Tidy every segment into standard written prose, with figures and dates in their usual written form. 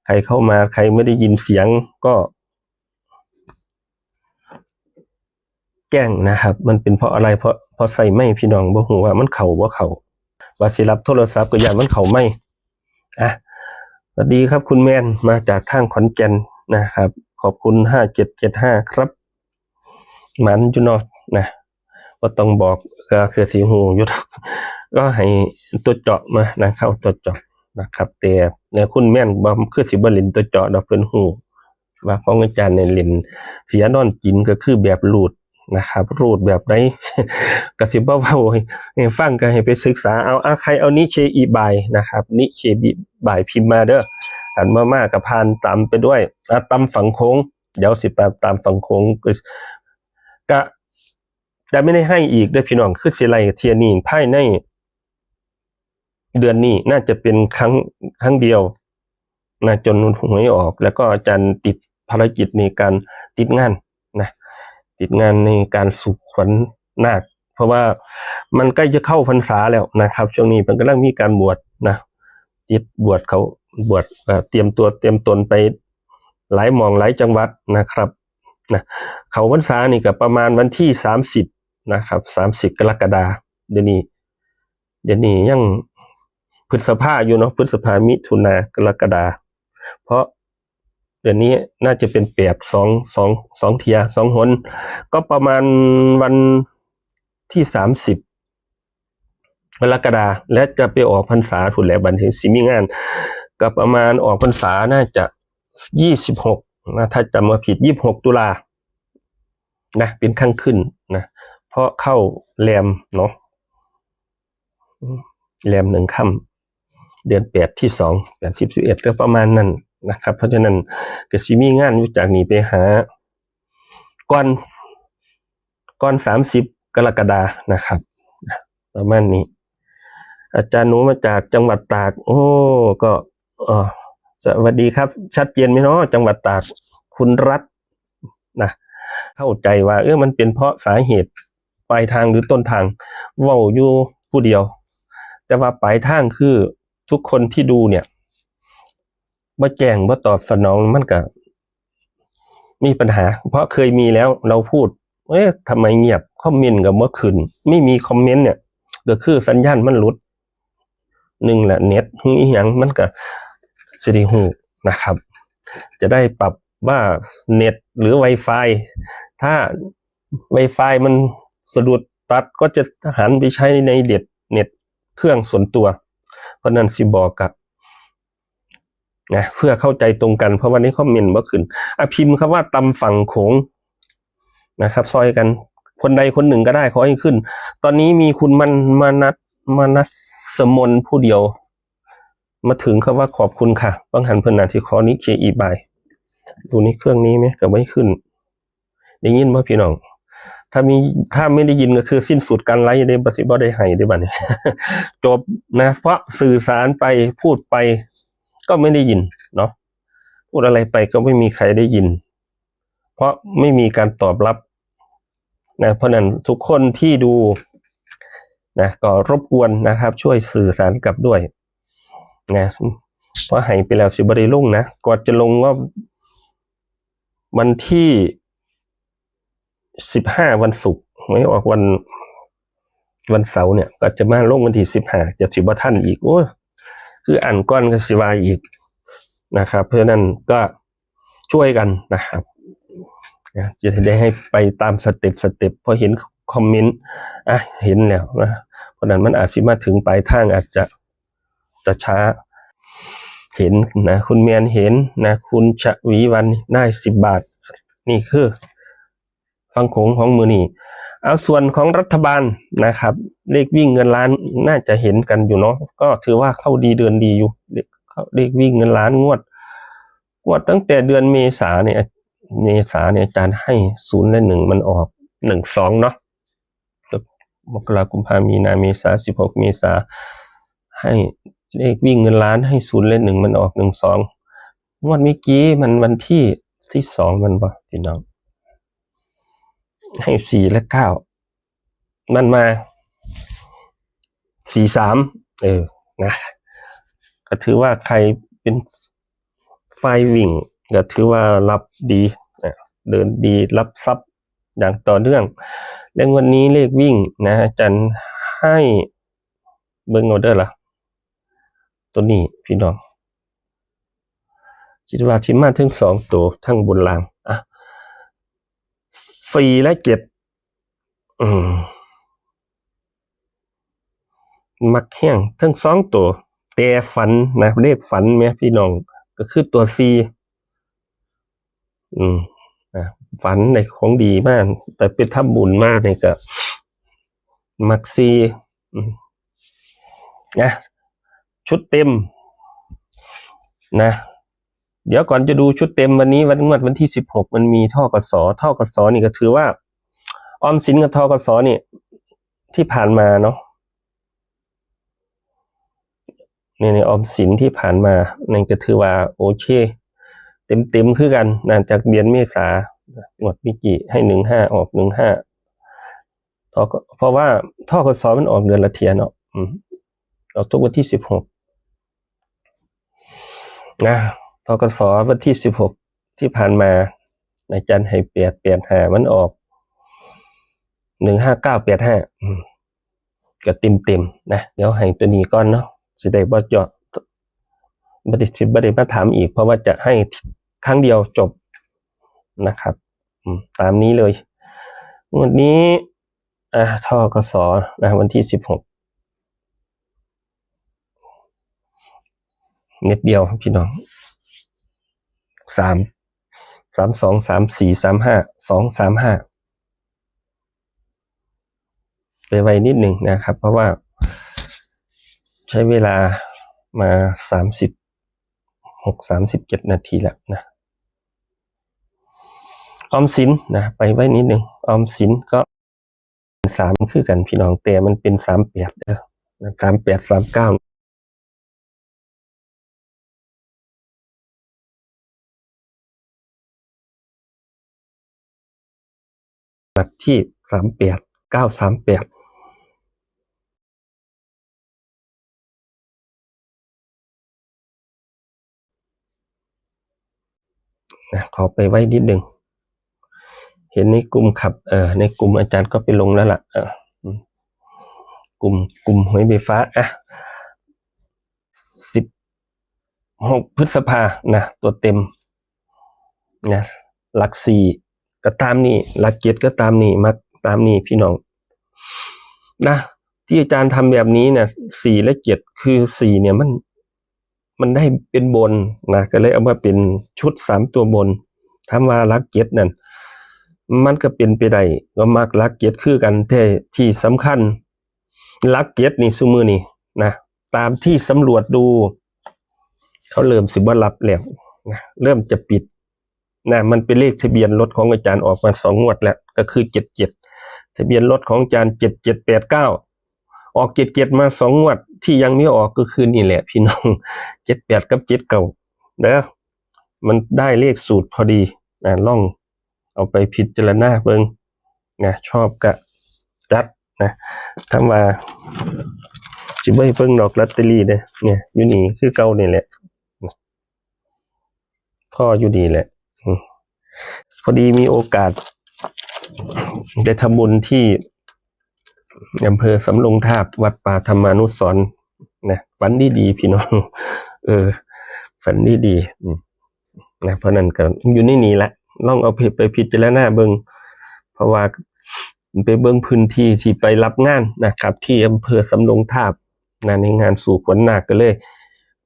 ใครเข้ามาใครไม่ได้ยินเสียงก็แจ้งนะครับมันเป็นเพราะอะไรเพราะใส่ไม่พี่น้องบ่ฮู้ว่ามันเข้าบ่เข้าว่าสิรับโทรศัพท์ก็ย่านมันเข้าไม่สวัสดีครับคุณแมนมาจากทางขอนแก่นนะครับขอบคุณ5775ครับมันอยู่เนาะนะบ่ต้องบอกก็คือสิฮู้อยู่ก็ให้ตัวเจาะมานะเข้าตัวเจาะนะครับแต่เนี่ยคุณแม่นบ่คือสิบ่เล่นตัวเจาะดอกเพิ่นฮู้ว่าของอาจารย์เนี่ยเล่นเสียนอนกินก็คือแบบรูดนะครับรูดแบบไหนก็สิบ่เว้าให้ฟังก็ให้ไปศึกษาเอาใครเอานิเชอีบายนะครับนิเชบิบายพิมพ์มาเด้ออันมาก็ผ่านตามไปด้วยตามฝั่งโค้งเดี๋ยวสิตามฝั่งโค้งก็จะไม่ได้ให้อีกเด้อพี่น้องคือสิไล่เที่ยนี้ภายในเดือนนี้น่าจะเป็นครั้งเดียวนะจนหวยออกแล้วก็อาจารย์ติดภารกิจในการติดงานนะติดงานในการสุขวัญนาคเพราะว่ามันใกล้จะเข้าพรรษาแล้วนะครับช่วงนี้มันกำลังมีการบวชนะติดบวชเขาบวชเตรียมตัวเตรียมตนไปหลายหม่องหลายจังหวัดนะครับนะเขาพรรษานี่ก็ประมาณวันที่30นะครับ30กรกฎาคมเดี๋ยวนี้ยังพฤษภาอยู่เนาะพฤษภามิถุนากรกฎาเพราะเดือนนี้น่าจะเป็น8 2เทีย2หนก็ประมาณวันที่30กรกฎาและจะไปออกพรรษาถูกแล้วบัดนี้สิมีงานก็ประมาณออกพรรษาน่าจะ26นะถ้าจำไม่ผิด26ตุลานะเป็นข้างขึ้นนะเพราะเข้าแรมเนาะแรม1ค่ำเดือน8ที่2 8 10 11ก็ประมาณนั้นนะครับเพราะฉะนั้นก็สิมีงานอยู่จากนี้ไปหาก่อน30กรกฎาคมนะครับประมาณนี้อาจารย์หนูมาจากจังหวัดตากโอ้ก็สวัสดีครับชัดเจนไหมเนาะจังหวัดตากคุณรัฐนะเข้าใจว่ามันเป็นเพราะสาเหตุปลายทางหรือต้นทางเว้าอยู่ผู้เดียวแต่ว่าปลายทางคือทุกคนที่ดูเนี่ยบ่แจ้งบ่ตอบสนองมันก็มีปัญหาเพราะเคยมีแล้วเราพูดทำไมเงียบคอมเมนต์ก็บ่ขึ้นไม่มีคอมเมนต์เนี่ยก็คือสัญญาณมันหลุด1แหละเน็ตอีหยังมันก็สิได้ฮู้นะครับจะได้ปรับว่าเน็ตหรือ Wi-Fi ถ้า Wi-Fi มันสะดุดตัดก็จะหันไปใช้ในเน็ตเครื่องส่วนตัวเพราะนั้นสิบอกกับนะเพื่อเข้าใจตรงกันเพราะวันนี้คอมเมนต์บ่ขึ้นพิมพ์คำว่าตำฝั่งโขงนะครับซอยกันคนใดคนหนึ่งก็ได้ขอให้ขึ้นตอนนี้มีคุณมานัสมนผู้เดียวมาถึงคำว่าขอบคุณค่ะบางหันเพิ่นน่ะที่ขอนี้เคอีบายดูนี่เครื่องนี้ไหมก็ไม่ขึ้นได้ยินบ่พี่น้องถ้าไม่ได้ยินก็คือสิ้นสุดการไลฟ์ได้บ่สิบ่ได้ให้ได้บัดนี้ จบนะเพราะสื่อสารไปพูดไปก็ไม่ได้ยินเนาะพูดอะไรไปก็ไม่มีใครได้ยินเพราะไม่มีการตอบรับนะเพราะนั้นทุกคนที่ดูนะก็รบกวนนะครับช่วยสื่อสารกลับด้วยนะเพราะให้ไปแล้วสิบ่ได้ลงนะก่อนจะลงว่าวันที่15วันศุกร์ไม่ออกวันเสาร์เนี่ยก็จะมาลงวันที่15จะสิบ่ทันอีกโอ้คืออ่านก่อนก็สิว่าอีกนะครับเพราะฉะนั้นก็ช่วยกันนะครับจะได้ให้ไปตามสเต็ปพอเห็นคอมเมนต์เห็นแล้วนะเพราะนั้นมันอาจสิมาถึงปลายทางอาจจะช้าเห็นนะคุณเมียนเห็นนะคุณชวีวันได้10 บาทนี่คือฟังโขงของมือนี่เอาส่วนของรัฐบาลนะครับเลขวิ่งเงินล้านน่าจะเห็นกันอยู่เนาะก็ถือว่าเข้าดีเดือนดีอยู่เลขวิ่งเงินล้านงวดตั้งแต่เดือนเมษาเนี่ยอาจารย์ให้0และ1มันออก12เนาะมกราคมกุมภาพันธ์มีนาเมษา16เมษาให้เลขวิ่งเงินล้านให้0และ1มันออก12งวดเมื่อกี้มันวันที่2มันบ่พี่น้องให้4และ9มันมา43นะก็ถือว่าใครเป็นไฟ วิ่งก็ถือว่ารับดีเดินดีรับทรัพย์อย่างต่อเนื่องและวันนี้เลขวิ่งนะอาจารย์ให้เบิ่งเอาเด้อล่ะตัวนี้พี่น้องคิดว่าสิมาถึง2ตัวทั้งบนล่าง4และ7มักแห้งทั้ง2ตัวแต่ฝันนะเลขฝันแม่พี่น้องก็คือตัว4ฝันในของดีมากแต่เป็นทำบุญมากนี่ก็มัก4นะชุดเต็มนะเดี๋ยวก่อนจะดูชุดเต็มวันนี้วันที่16มันมีทกสนี่ก็ถือว่าออมสินกับทกสนี่ที่ผ่านมาเนาะในออมสินที่ผ่านมานั่นก็ถือว่าโอเคเต็มคือกันนะจากเดือนเมษางวดมิจิให้15ออก15เพราะว่าทกสมันออกเดือนละเทียเนาะออกทุกวันที่16นะทกสวันที่16ที่ผ่านมาอาจารย์ให้85มันออก15985ก็เต็มนะเดี๋ยวให้ตัวนี้ก่อนเนาะสิได้บ่เจาะบ่ได้มาถามอีกเพราะว่าจะให้ครั้งเดียวจบนะครับตามนี้เลยวันนี้ทกสนะวันที่16เน็ตเดียวพี่น้อง32 34 35 235ไปไวนิดหนึ่งนะครับเพราะว่าใช้เวลามา37 นาทีแล้วนะออมสินนะไปไว้นิดหนึ่งออมสินก็3คือกันพี่น้องแต่มันเป็น3838 39แบบที่38 938นะขอไปไว้นิดหนึ่งเห็นในกลุ่มขับในกลุ่มอาจารย์ก็ไปลงแล้วล่ะกลุ่มหวยไฟฟ้า16 พฤษภานะตัวเต็มนะหลัก4ก็ตามนี่หลัก7ก็ตามนี่มักตามนี่พี่น้องนะที่อาจารย์ทำแบบนี้เนี่ย4และ7คือ4เนี่ยมันได้เป็นบนนะก็เลยเอามาเป็นชุด3ตัวบนถามว่าหลัก7นั่นมันก็เป็นไปได้ก็มักหลัก7คือกันแต่ที่สำคัญหลัก7นี่ซุมื้อนี่นะตามที่สำรวจดูเขาเริ่มสิบ่รับแล้วนะเริ่มจะปิดนะมันเป็นเลขทะเบียนรถของอาจารย์ออกมา2 งวดแล้วก็คือ77ทะเบียนรถของอาจารย์7789ออก77มา2 งวดที่ยังไม่ออกก็คือนี่แหละพี่น้อง78กับ79เด้อมันได้เลขสูตรพอดีนะลองเอาไปพิจารณาเบิ่งนะชอบก็จัดนะถามว่าสิบ่ให้เบิ่งดอกลอตเตอรี่เด้อเนี่ยอยู่นี่คือเก่านี่แหละพ่ออยู่ดีแหละพอดีมีโอกาสได้ทำบุญที่อำเภอสำโรงทาบวัดป่าธรรมานุสรณ์นะฝันดีพี่น้องฝันดีนะเพราะนั้นก็อยู่ในนี้แหละลองเอาไปพิจารณาเบิ่งเพราะว่าไปเบิ่งพื้นที่ที่ไปรับงานนะครับที่อำเภอสำโรงทาบนะในงานสู่ขวัญนาคก็เลย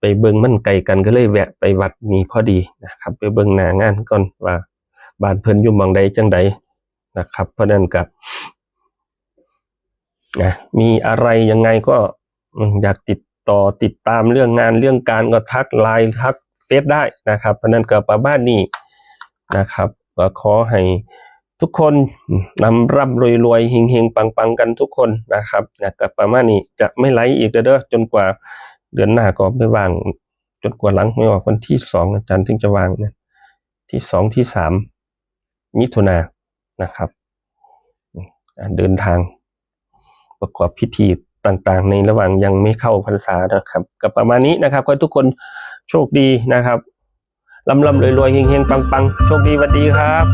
ไปเบิ่งมันไกลกันก็เลยแวะไปวัดนี้พอดีนะครับไปเบิ่งหน้างานก่อนว่าบ้านเพิ่นอยู่หม่องใดจังใดนะครับเพราะนั้นก็นะมีอะไรยังไงก็อยากติดตามเรื่องงานเรื่องการก็ทักไลน์ทักเฟซได้นะครับเพราะนั้นก็ประมาณนี้นะครับก็ขอให้ทุกคนร่ำรวยเฮงๆปังๆกันทุกคนนะครับกับประมาณนี้จะไม่ไลฟ์อีกเด้อจนกว่าเดือนหน้าก็ไม่ว่างจนกว่าหลังไม่ออกวันที่2อาจารย์ถึงจะวางเนี่ยที่2ที่3มิถุนายนนะครับเดินทางประกอบพิธีต่างๆในระหว่างยังไม่เข้าพรรษานะครับกับประมาณนี้นะครับขอให้ทุกคนโชคดีนะครับ ลำลำรวยๆเฮงๆปังๆโชคดีสวัสดีครับ